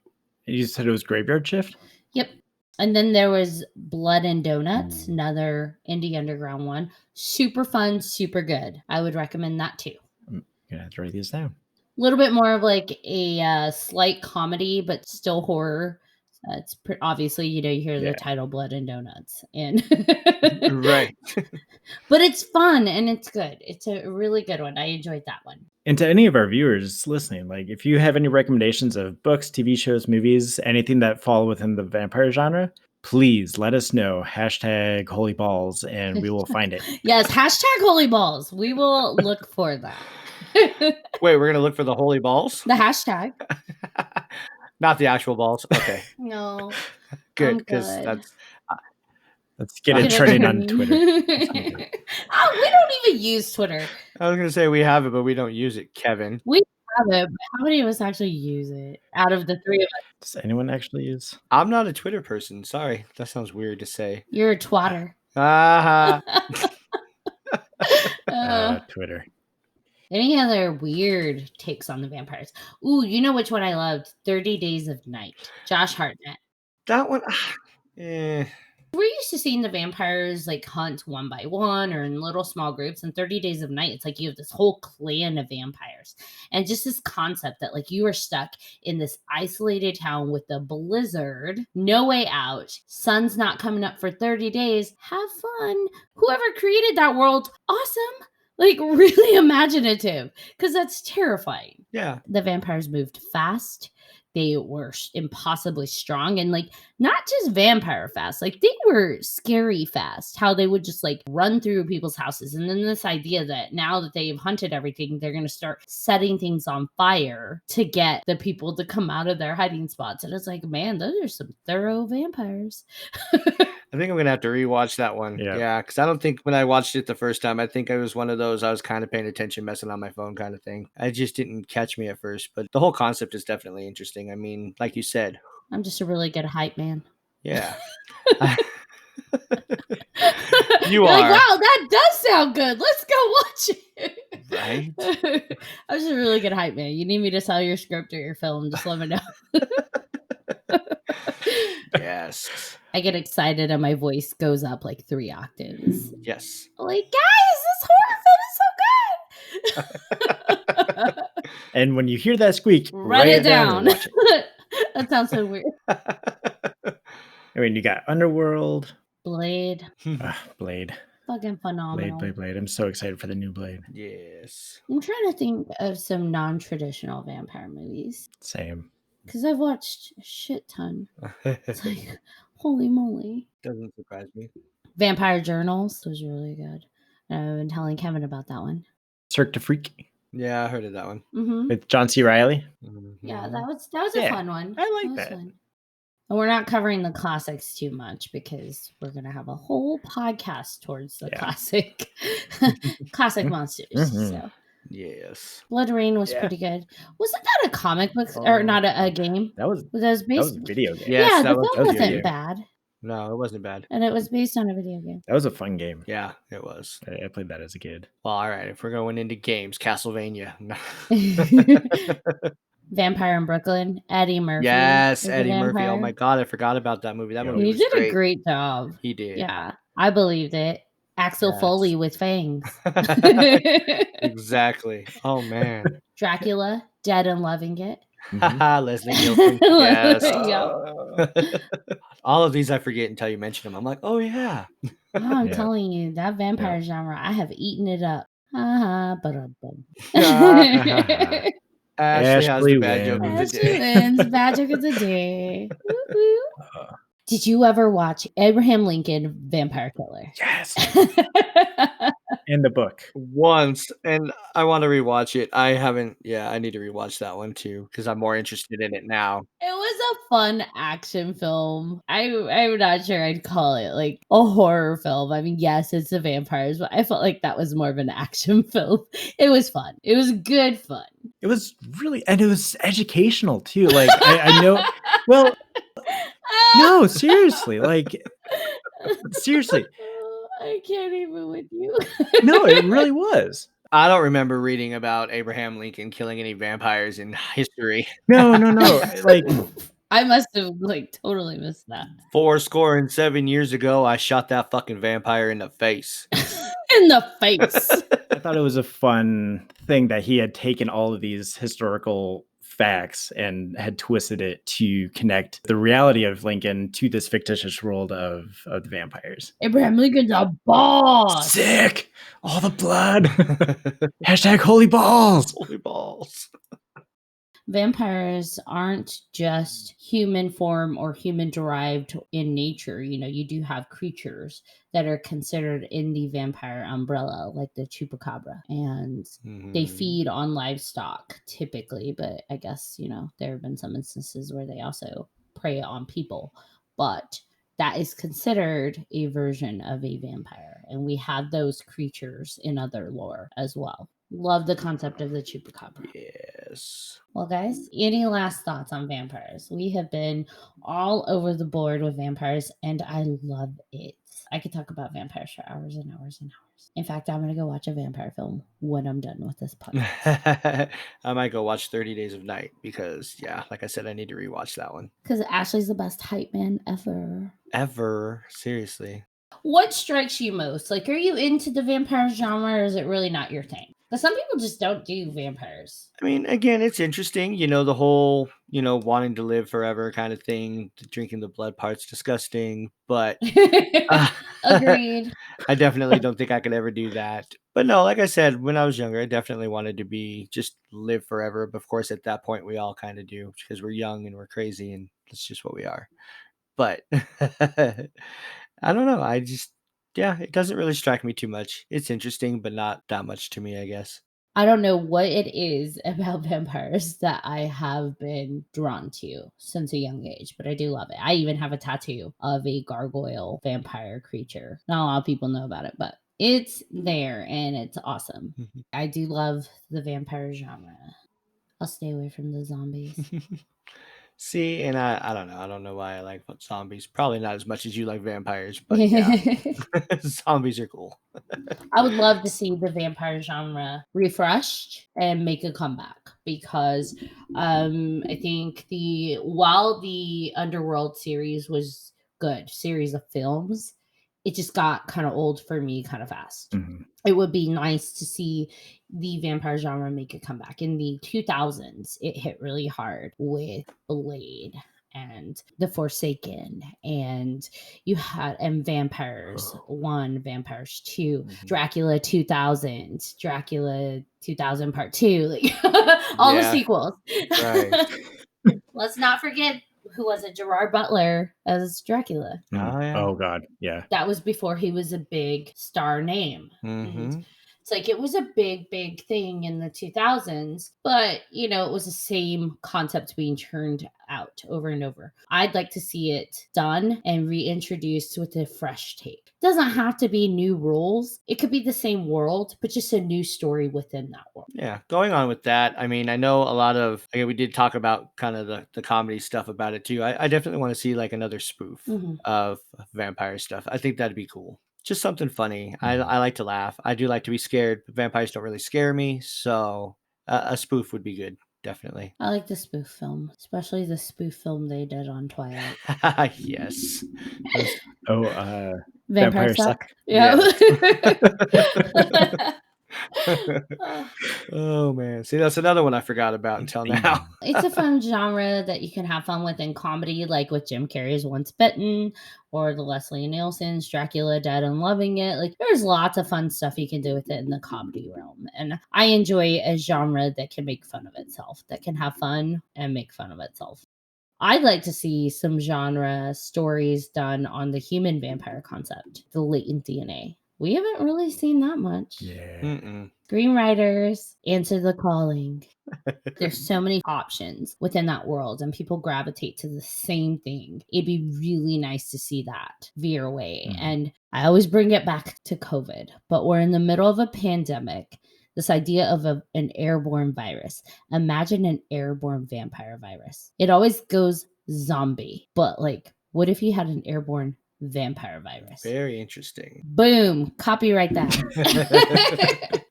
You said it was Graveyard Shift? Yep. And then there was Blood and Donuts, another indie underground one. Super fun, super good. I would recommend that too. I'm gonna have to write these down. A little bit more of like a slight comedy, but still horror. It's obviously, you hear the title Blood and Donuts. And Right. But it's fun and it's good. It's a really good one. I enjoyed that one. And to any of our viewers listening, like if you have any recommendations of books, TV shows, movies, anything that fall within the vampire genre, please let us know. Hashtag holy balls, and we will find it. Yes, hashtag holy balls. We will look for that. Wait, we're going to look for the holy balls? The hashtag. Not the actual balls. Okay. No. Good. I'm Because good. that's. Let's get it trending on Twitter. Oh, we don't even use Twitter. I was gonna say we have it, but we don't use it, Kevin. We have it, but how many of us actually use it out of the three of us? Does anyone actually use? I'm not a Twitter person. Sorry, that sounds weird to say. You're a twatter. Ah, Twitter. Any other weird takes on the vampires? Ooh, you know which one I loved? 30 Days of Night. Josh Hartnett. that one. Eh. We're used to seeing the vampires like hunt one by one or in little small groups. And 30 Days of Night, it's like you have this whole clan of vampires. And just this concept that like you are stuck in this isolated town with a blizzard, no way out, sun's not coming up for 30 days. Have fun. Whoever created that world, awesome. Like really imaginative, because that's terrifying. Yeah. The vampires moved fast. They were impossibly strong and like not just vampire fast, like they were scary fast. How they would just like run through people's houses. And then this idea that now that they've hunted everything, they're going to start setting things on fire to get the people to come out of their hiding spots. And it's like, man, those are some thorough vampires. I think I'm gonna have to rewatch that one. Yeah, because I don't think when I watched it the first time, I think I was one of those I was kind of paying attention, messing on my phone kind of thing. I just didn't catch me at first, but the whole concept is definitely interesting. I mean, like you said, I'm just a really good hype man. yeah. You You're are like, wow, that does sound good. Let's go watch it. right. I'm just a really good hype man. You need me to sell your script or your film, just let me know. Yes. I get excited and my voice goes up like 3 octaves. Yes. Like, guys, this horror film is so good. And when you hear that squeak, Write it down. and watch it. That sounds so weird. I mean, you got Underworld, Blade. Blade. Fucking phenomenal. Blade. I'm so excited for the new Blade. Yes. I'm trying to think of some non-traditional vampire movies. Same. Because I've watched a shit ton. It's like, holy moly. Doesn't surprise me. Vampire Journals was really good. I've been telling Kevin about that one. Cirque du Freak Yeah, I heard of that one. Mm-hmm. with John C. Reilly. Yeah, that was a Yeah, fun one. I like was that. fun. And we're not covering the classics too much because we're gonna have a whole podcast towards the Yeah. classic monsters. Mhm. So Yes. Blood Rain was Yeah. pretty good. Wasn't that a comic book or not a game? That was That was a based. video game. Yes, yeah, that the was film a video wasn't game. bad, No, it wasn't bad. and it was based on a video game. That was a fun game. Yeah, it was. I played that as a kid. Well, all right. If we're going into games, Castlevania. Vampire in Brooklyn, Eddie Murphy. Yes, is a Eddie Murphy. Oh vampire. my God, I forgot about that movie. That Yeah. movie He was did great. a great job. He did. Yeah, I believed it. Axel Yes. Foley with fangs. Exactly. Oh man. Dracula, Dead and Loving It. Mhm. Leslie Nielsen. Yes. Yeah. All of these I forget until you mention them. I'm like, oh yeah. Oh, I'm Yeah. telling you, that vampire genre, I have eaten it up. Ba-dum-bum. Ashley has the Ashley bad joke of the wins. Ashley day. wins. Bad joke of the day. Woo-hoo. Uh, Did you ever watch Abraham Lincoln Vampire Killer? yes. In the book. Once, and I want to rewatch it. I haven't. Yeah, I need to rewatch that one too because I'm more interested in it now. It was a fun action film. I'm not sure I'd call it like a horror film. I mean, yes, it's the vampires, but I felt like that was more of an action film. It was fun. It was good fun. It was really, and it was educational too. Like I know. Well, no, seriously. Like seriously. I can't even with you. No, it really was. I don't remember reading about Abraham Lincoln killing any vampires in history. No. Like I must have like totally missed that. 7 years ago, I shot that fucking vampire in the face. In the face. I thought it was a fun thing that he had taken all of these historical facts and had twisted it to connect the reality of Lincoln to this fictitious world of the vampires. Abraham Lincoln's a boss. Sick! All the blood! Hashtag holy balls! Holy balls. Vampires aren't just human form or human derived in nature. You know, you do have creatures that are considered in the vampire umbrella, like the chupacabra, and they Mhm. feed on livestock typically, but I guess, you know, there have been some instances where they also prey on people. But that is considered a version of a vampire. And we have those creatures in other lore as well. Love the concept of the chupacabra. Yes. Well, guys, any last thoughts on vampires? We have been all over the board with vampires, and I love it. I could talk about vampires for hours and hours and hours. In fact, I'm going to go watch a vampire film when I'm done with this podcast. I might go watch 30 Days of Night because, yeah, like I said, I need to rewatch that one. Because Ashley's the best hype man ever. Ever. Seriously. What strikes you most? Like, are you into the vampire genre, or is it really not your thing? Because some people just don't do vampires. I mean, again, it's interesting, you know, the whole, you know, wanting to live forever kind of thing. Drinking the blood part's disgusting, but Agreed. I definitely don't think I could ever do that. But no, like I said, when I was younger, I definitely wanted to be just live forever. But of course, at that point, we all kind of do because we're young and we're crazy and that's just what we are. But I don't know. Yeah, it doesn't really strike me too much. It's interesting, but not that much to me, I guess. I don't know what it is about vampires that I have been drawn to since a young age, but I do love it. I even have a tattoo of a gargoyle vampire creature. Not a lot of people know about it, but it's there and it's awesome. Mhm. I do love the vampire genre. I'll stay away from the zombies. See, and I don't know. I don't know why I like zombies. Probably not as much as you like vampires, but yeah, zombies are cool. I would love to see the vampire genre refreshed and make a comeback because I think while the Underworld series was good, series of films, it just got kind of old for me kind of fast. Mhm. It would be nice to see the vampire genre make a comeback. In the 2000s, it hit really hard with Blade and The Forsaken, and you had Vampires 1, Vampires 2, Dracula 2000, Dracula 2000 Part 2, like all the Yeah, sequels. right. Let's not forget who was it? Gerard Butler as Dracula. Oh, yeah. Oh God, yeah. That was before he was a big star name. Mhm. It's like it was a big thing in the 2000s, but you know, it was the same concept being churned out over and over. I'd like to see it done and reintroduced with a fresh take. It doesn't have to be new rules. It could be the same world, but just a new story within that world. Yeah, going on with that, I mean, I know a lot of, again, we did talk about kind of the comedy stuff about it too. I definitely want to see like another spoof Mhm. of vampire stuff. I think that'd be cool. Just something funny. I like to laugh. I do like to be scared, but vampires don't really scare me. So a spoof would be good, definitely. I like the spoof film, especially the spoof film they did on Twilight. Yes. Oh, Vampire Vampires Suck. Suck. Yeah. Oh man, see, that's another one I forgot about until now. It's a fun genre that you can have fun with in comedy, like with Jim Carrey's Once Bitten or the Leslie Nielsen's Dracula Dead and Loving It. Like, there's lots of fun stuff you can do with it in the comedy realm. And I enjoy a genre that can make fun of itself, that can have fun and make fun of itself. I'd like to see some genre stories done on the human vampire concept, the latent DNA. We haven't really seen that much. Yeah. Mm-mm. Screenwriters, answer the calling. There's so many options within that world, and people gravitate to the same thing. It'd be really nice to see that veer away. Mhm. And I always bring it back to COVID, but we're in the middle of a pandemic. This idea of an airborne virus. Imagine an airborne vampire virus. It always goes zombie, but like, what if you had an airborne vampire virus? Very interesting. Boom, copyright that.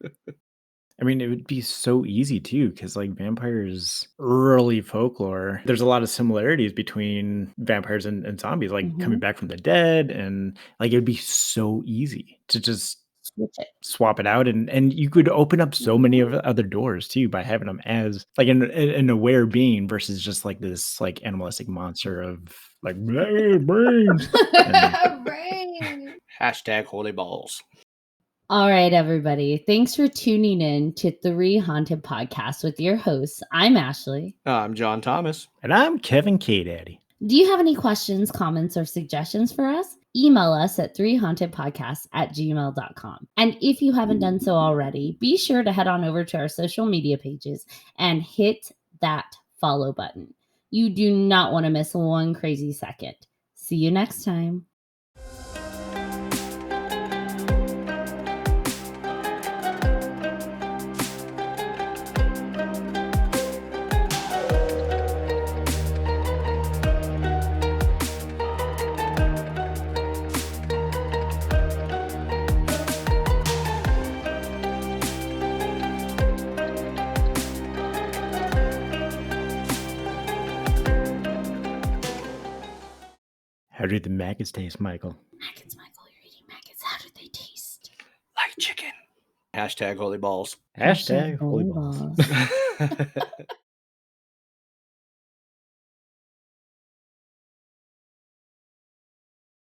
I mean, it would be so easy too, because like vampires, early folklore, there's a lot of similarities between vampires and zombies, like coming back from the dead, and like it would be so easy to just Switch it. swap it out, and you could open up so many of other doors too by having them as like an aware being versus just like this like animalistic monster of like brains. Brain. Hashtag holy balls. All right, everybody. Thanks for tuning in to 3Haunted Podcast with your hosts. I'm Ashley. I'm John Thomas. And I'm Kevin K. Daddy. Do you have any questions, comments, or suggestions for us? Email us at 3hauntedpodcast@gmail.com. And if you haven't done so already, be sure to head on over to our social media pages and hit that follow button. You do not want to miss one crazy second. See you next time. How do the maggots taste, Michael? Maggots, Michael, you're eating maggots. How do they taste? Like chicken. Hashtag holy balls. Hashtag holy balls. balls.